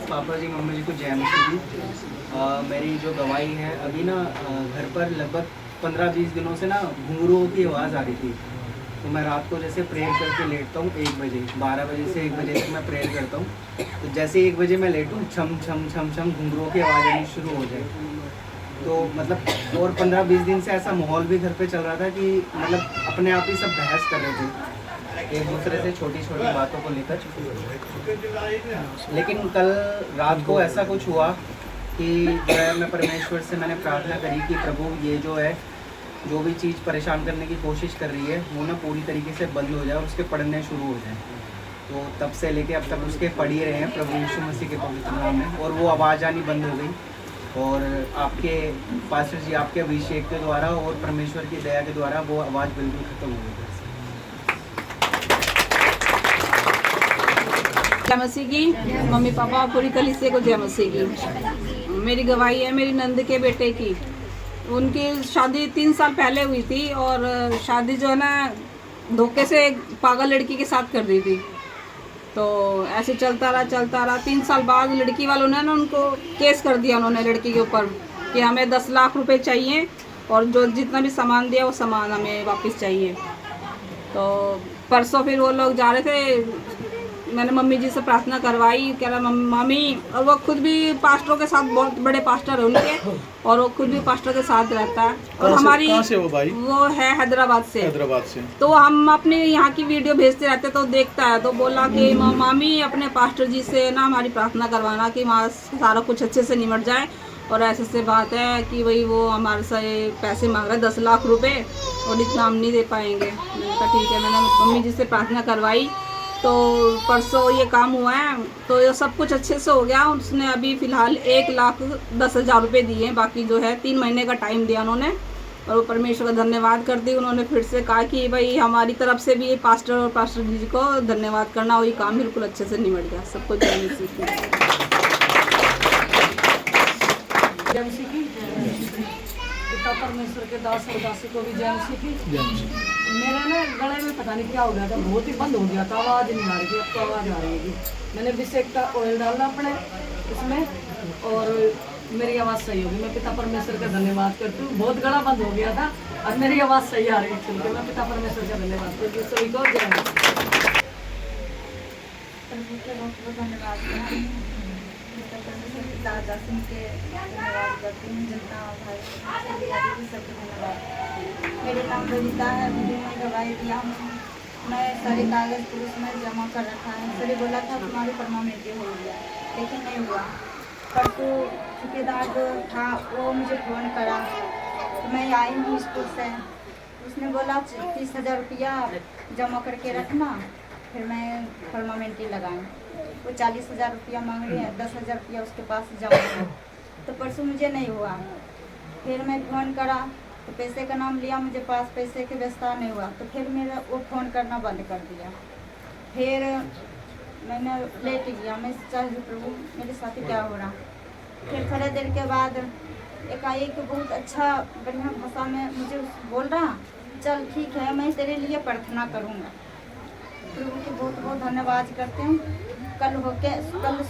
पापा जी मम्मी जी को जय मसीह जी। मेरी जो गवाही है अभी ना घर पर लगभग 15-20 दिनों से ना घुंघरूओं की आवाज़ आ रही थी। तो मैं रात को जैसे प्रेयर करके लेटता हूँ 1 बजे, 12 बजे से 1 बजे तक मैं प्रेयर करता हूँ। तो जैसे 1 बजे मैं लेटूँ छम छम छम छम घुंघरूओं की आवाज़ आनी शुरू हो जाए। तो मतलब और 15-20 दिन से ऐसा माहौल भी घर पे चल रहा था कि मतलब अपने आप ही सब बहस कर रहे थे एक दूसरे से छोटी छोटी बातों को लेकर। लेकिन कल रात को ऐसा कुछ हुआ कि जो है मैं परमेश्वर से मैंने प्रार्थना करी कि प्रभु ये जो है जो भी चीज़ परेशान करने की कोशिश कर रही है वो ना पूरी तरीके से बंद हो जाए और उसके पढ़ने शुरू हो जाए। तो तब से लेके अब तक उसके पढ़ ही रहे हैं प्रभु यीशु मसीह के पवित्र नाम में, और वो आवाज़ आनी बंद हो गई। और आपके पास्टर जी आपके अभिषेक के द्वारा और परमेश्वर की दया के द्वारा वो आवाज़ बिल्कुल ख़त्म हो गई। जय मसीह की मम्मी पापा और पूरी कलीसिया को जय मसीह की। मेरी गवाही है मेरी नंद के बेटे की। उनकी शादी 3 साल पहले हुई थी और शादी जो है ना धोखे से एक पागल लड़की के साथ कर दी थी। तो ऐसे चलता रहा 3 साल बाद लड़की वालों ने ना उनको केस कर दिया उन्होंने लड़की के ऊपर कि हमें 10 लाख रुपए चाहिए और जो जितना भी सामान दिया वो सामान हमें वापस चाहिए। तो परसों फिर वो लोग जा रहे थे, मैंने मम्मी जी से प्रार्थना करवाई, कह रहा मम्मी, और वो खुद भी पास्टरों के साथ, बहुत बड़े पास्टर है उनके, और वो खुद भी पास्टर के साथ रहता है। और हमारी कहाँ से वो भाई? वो है हैदराबाद से। तो हम अपने यहाँ की वीडियो भेजते रहते तो देखता है, तो बोला कि मामी अपने पास्टर जी से ना हमारी प्रार्थना करवाना कि वहाँ सारा कुछ अच्छे से निमट जाए। और ऐसे बात है कि भाई वो हमारे से पैसे मांग रहे 10 लाख रुपए और इतना हम नहीं दे पाएंगे। मैंने कहा ठीक है। मैंने मम्मी जी से प्रार्थना करवाई तो परसों ये काम हुआ है, तो ये सब कुछ अच्छे से हो गया। उसने अभी फ़िलहाल 1,10,000 रुपये दिए, बाकी जो है 3 महीने का टाइम दिया उन्होंने। और वो परमेश्वर का धन्यवाद करती। उन्होंने फिर से कहा कि भाई हमारी तरफ से भी पास्टर और पास्टर जी को धन्यवाद करना, वही काम बिल्कुल अच्छे से निमट गया। सबको जय मसीह की। पिता परमेश्वर के दास और दासी को भी जय मसीह की। मेरा ना गले में पता नहीं क्या हो गया था, बहुत ही बंद हो गया था, आवाज़ नहीं आ रही थी। अब तो आवाज़ आ रही है। मैंने अभिषेक का ऑयल डाला अपने इसमें और मेरी आवाज़ सही होगी। मैं पिता परमेश्वर का धन्यवाद करती हूँ। बहुत गला बंद हो गया था और मेरी आवाज़ सही आ रही है। चलते मैं पिता परमेश्वर का धन्यवाद करती हूँ। सभी को जय मसीह। दासी के धन्यवाद करती हूँ। जितना भाई सबके धन्यवाद। मेरा नाम बबीता है। मुझे मैं गवाही दिया हूँ। मैं सारे कागज़ पुलिस में जमा कर रखा है। सर बोला था तुम्हारी परमानेंट हो गया, लेकिन नहीं हुआ। परसों ठेकेदार जो था वो मुझे फ़ोन करा तो मैं आई हूँ स्कूल से। उसने बोला 30,000 रुपया जमा करके रखना, फिर मैं परमानेंट लगाऊँ। वो 40,000 रुपया मांग रही है, 10,000 रुपया उसके पास जमा है। तो परसों मुझे नहीं हुआ। फिर मैं फ़ोन करा तो पैसे का नाम लिया, मुझे पास पैसे की व्यवस्था नहीं हुआ। तो फिर मेरा वो फ़ोन करना बंद कर दिया। फिर मैंने लेट गया। मैं चाहे प्रभु मेरे साथ क्या हो रहा। फिर थोड़ी देर के बाद एकाएक बहुत अच्छा बढ़िया भाषा में मुझे बोल रहा, चल ठीक है मैं तेरे लिए प्रार्थना करूँगा। प्रभु के बहुत बहुत धन्यवाद करते हैं। कल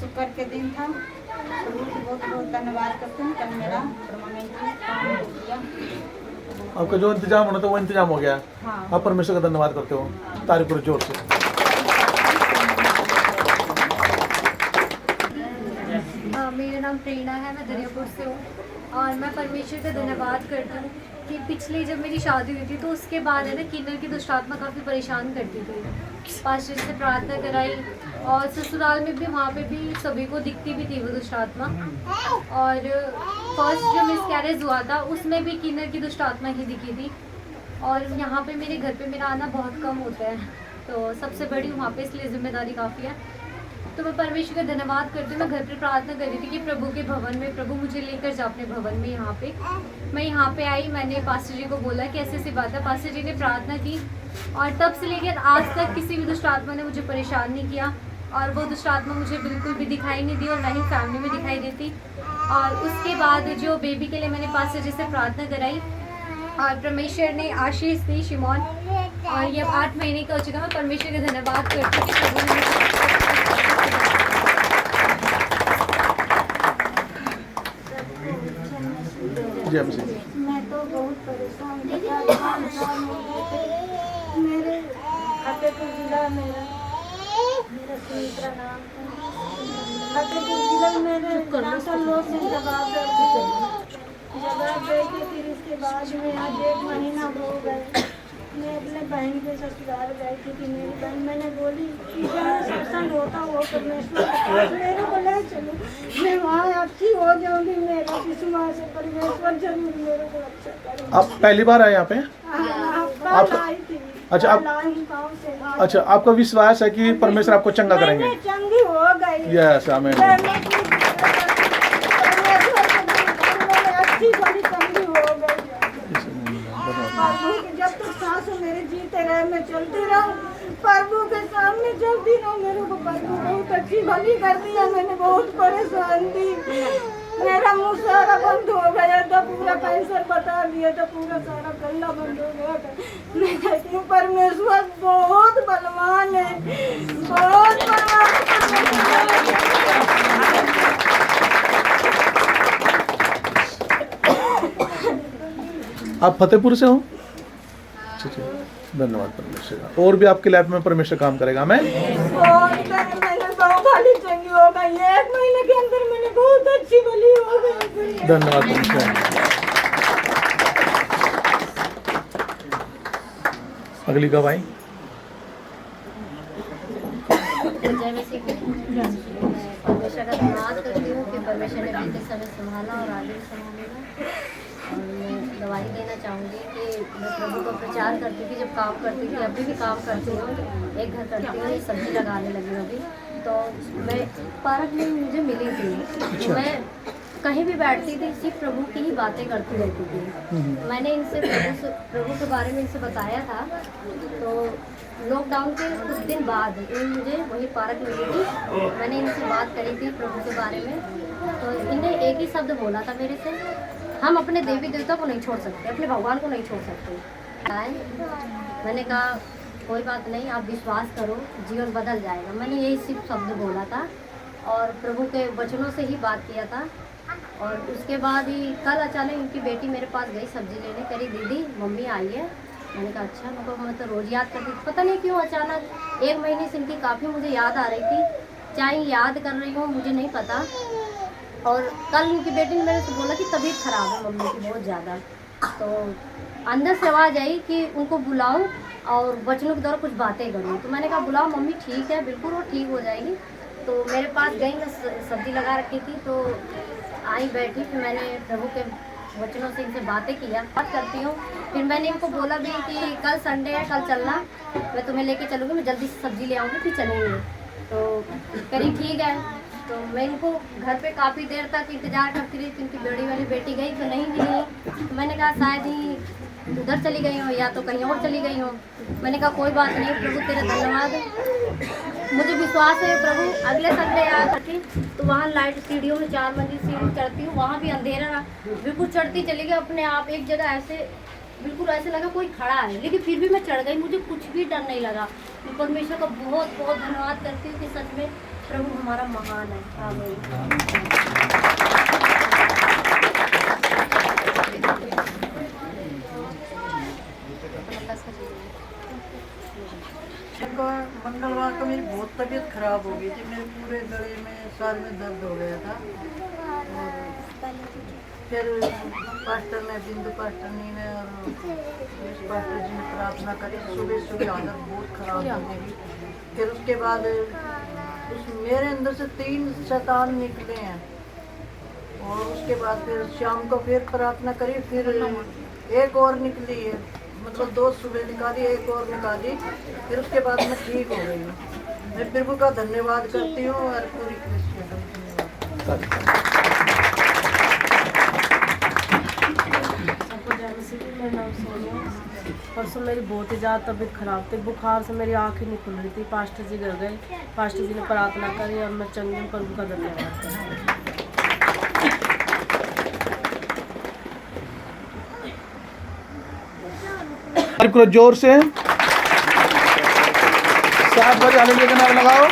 शुक्र के दिन था। प्रभु के बहुत बहुत धन्यवाद करते हैं। कल मेरा परमानेंट काम हो गया। आपका जो इंतजाम होना था वो इंतजाम हो गया। हाँ। आप परमेश्वर का धन्यवाद करते हो। तारीफ करो जोर से। मेरा नाम प्रेरणा है, मैं दरियापुर से हूँ और मैं परमेश्वर का धन्यवाद करती हूँ कि पिछली जब मेरी शादी हुई थी तो उसके बाद है ना किन्नर की दुष्ट आत्मा काफ़ी परेशान करती थी। पास्टर से प्रार्थना कराई और ससुराल में भी वहाँ पे भी सभी को दिखती भी थी वो दुष्ट आत्मा। और फर्स्ट जो मिसकैरेज हुआ था उसमें भी किन्नर की दुष्ट आत्मा ही दिखी थी। और यहाँ पे मेरे घर पे मेरा आना बहुत कम होता है, तो सबसे बड़ी वहाँ पे इसलिए जिम्मेदारी काफ़ी है। तो मैं परमेश्वर का धन्यवाद करती हूँ। मैं घर पे प्रार्थना कर रही थी कि प्रभु के भवन में, प्रभु मुझे लेकर जा अपने भवन में। यहाँ पे मैं यहाँ पे आई, मैंने पास्टर जी को बोला कि ऐसी बात है। पास्टर जी ने प्रार्थना की और तब से लेकर आज तक किसी भी दुष्ट आत्मा ने मुझे परेशान नहीं किया। और वो दुष्ट आत्मा मुझे बिल्कुल भी दिखाई नहीं दी और ना ही फैमिली में दिखाई देती। और उसके बाद जो बेबी के लिए मैंने पास्टर जी से प्रार्थना कराई और परमेश्वर ने आशीष दी शिमोन, और ये 8 महीने का हो चुका। मैं परमेश्वर का धन्यवाद करती हूँ कि प्रभु ने जय मसीह। मैं तो बहुत परेशान हूँ। 5 साल हो गए मेरे फतेहपुर जिला मेरा सुमित्रा नाम है। फतेहपुर जिला में मेरे 15 लोग ने जवाब दे के फिर इसके बाद में आज 1 महीना हो गए। मैं अपने बहन के ससुराल गई थी कि मेरी बहन मैंने बोली कि जहाँ सत्संग होता वो परमेश्वर के पास मेरे को ले चलो, मैं वहाँ अच्छी हो जाऊँगी। मेरा विश्वास है परमेश्वर जरूर मेरे को अच्छा करेगा। आप पहली बार आए यहाँ पे? कल आई थी। अच्छा, आप अच्छा, आपका विश्वास है कि परमेश्वर आपको चंगा करेंगे? मैं चंगी हो गई। यस, आमीन। अच्छी बड़ी चंगी हो गई। प्रभु के जब तक सांस मेरे जीते रहे मैं चलती रहूं, प्रभु के सामने चलती रहूं। मेरे को प्रभु बहुत अच्छी भली कर दिया। मैंने बहुत परेशान थी। मेरा मुंह सारा बंद हो गया था, पूरा कैंसर बता दिया था, पूरा सारा गला बंद हो गया था। मैं कहती हूँ परमेश्वर बहुत बलवान है, बहुत बलवान। आप फतेहपुर से हो? अच्छा, धन्यवाद परमेश्वर का। और भी आपके लाइफ में परमेश्वर काम करेगा। मैं मैंने बहुत भली चंगी हो गई। 1 महीने के अंदर मैंने बहुत अच्छी भली हो गई। धन्यवाद परमेश्वर। अगली गवाही। जय मसीह। परमेश्वर का धन्यवाद करती हूँ कि परमेश्वर ने बीते समय संभाला और आगे भी संभालेगा। और मैं गवाही देना चाहूँगी कि मैं प्रभु को प्रचार करती थी, जब काम करती थी, अभी भी काम करती हूँ। एक घर करती हूँ, सब्जी लगाने लगी अभी। तो मैं पार्क में मुझे मिली थी। मैं कहीं भी बैठती थी, सिर्फ प्रभु की ही बातें करती रहती थी। मैंने इनसे प्रभु के बारे में इनसे बताया था। तो लॉकडाउन के कुछ दिन बाद इन मुझे वही पार्क मिली थी। मैंने इनसे बात करी थी प्रभु के बारे में। तो इन्हें एक ही शब्द बोला था मेरे से, हम अपने देवी देवता को नहीं छोड़ सकते, अपने भगवान को नहीं छोड़ सकते। मैंने कहा कोई बात नहीं, आप विश्वास करो, जीवन बदल जाएगा। मैंने यही सिर्फ शब्द बोला था और प्रभु के वचनों से ही बात किया था। और उसके बाद ही कल अचानक इनकी बेटी मेरे पास गई सब्जी लेने, करी दीदी मम्मी आई है। मैंने कहा अच्छा। मैं तो रोज़ याद करती थी, पता नहीं क्यों अचानक 1 महीने से इनकी काफ़ी मुझे याद आ रही थी। चाहे याद कर रही हूँ मुझे नहीं पता। और कल इनकी बेटी ने मेरे से बोला कि तबीयत ख़राब है मम्मी की बहुत ज़्यादा। तो अंदर से आवाज़ आई कि उनको बुलाऊं और वचनों के द्वारा कुछ बातें करूं। तो मैंने कहा बुलाओ मम्मी, ठीक है बिल्कुल वो ठीक हो जाएगी। तो मेरे पास गई, मैं सब्ज़ी लगा रखी थी, तो आई बैठी। फिर मैंने प्रभु के वचनों से इनसे बातें किया, बात करती हूँ। फिर मैंने इनको बोला भी कि कल संडे है, कल चलना, मैं तुम्हें लेके चलूँगी, मैं जल्दी से सब्ज़ी ले आऊँगी, फिर चलेंगे। तो करी ठीक है। तो मैं इनको घर पे काफ़ी देर तक इंतज़ार करती रही। इनकी बड़ी वाली बेटी गई तो नहीं मिली। तो मैंने कहा शायद ही उधर चली गई हो या तो कहीं और चली गई हो। मैंने कहा कोई बात नहीं प्रभु तेरा धन्यवाद। मुझे विश्वास है प्रभु अगले संडे आया करती तो वहाँ लाइट सीढ़ियों में 4 मंजिल सीढ़ी चढ़ती हूँ, वहाँ भी अंधेरा रहा, बिल्कुल चढ़ती चली गई अपने आप। एक जगह ऐसे बिल्कुल ऐसे लगा कोई खड़ा है, लेकिन फिर भी मैं चढ़ गई, मुझे कुछ भी डर नहीं लगा। मैं परमेश्वर का बहुत बहुत धन्यवाद करती हूँ कि सच में प्रभु हमारा महान है। आमीन। मंगलवार को मेरी बहुत तबीयत खराब हो गई थी। मेरे पूरे गले में सर में दर्द हो गया था। और फिर पास्टर ने, बिंदु पास्टर ने और पास्टर जी ने प्रार्थना करी। सुबह सुबह हालत बहुत खराब हो गई। फिर उसके बाद मेरे अंदर से 3 शैतान निकले हैं। और उसके बाद फिर शाम को फिर प्रार्थना करी, फिर एक और निकली है, मतलब 2 सुबह निकाली, एक और निकाली। फिर उसके बाद मैं ठीक हो गई हूँ। मैं प्रभु का धन्यवाद करती हूँ और पूरी मेरा नाम सोनिया। परसों मेरी बहुत ही ज़्यादा तबीयत ख़राब थी, बुखार से मेरी आँखें नहीं खुल रही थी। पास्टर जी घर गए, पास्टर जी ने प्रार्थना करी और मैं चंगी हूँ। प्रभु का धन्यवाद करो जोर से 7 बजे हालेलुया का नारा लगाओ।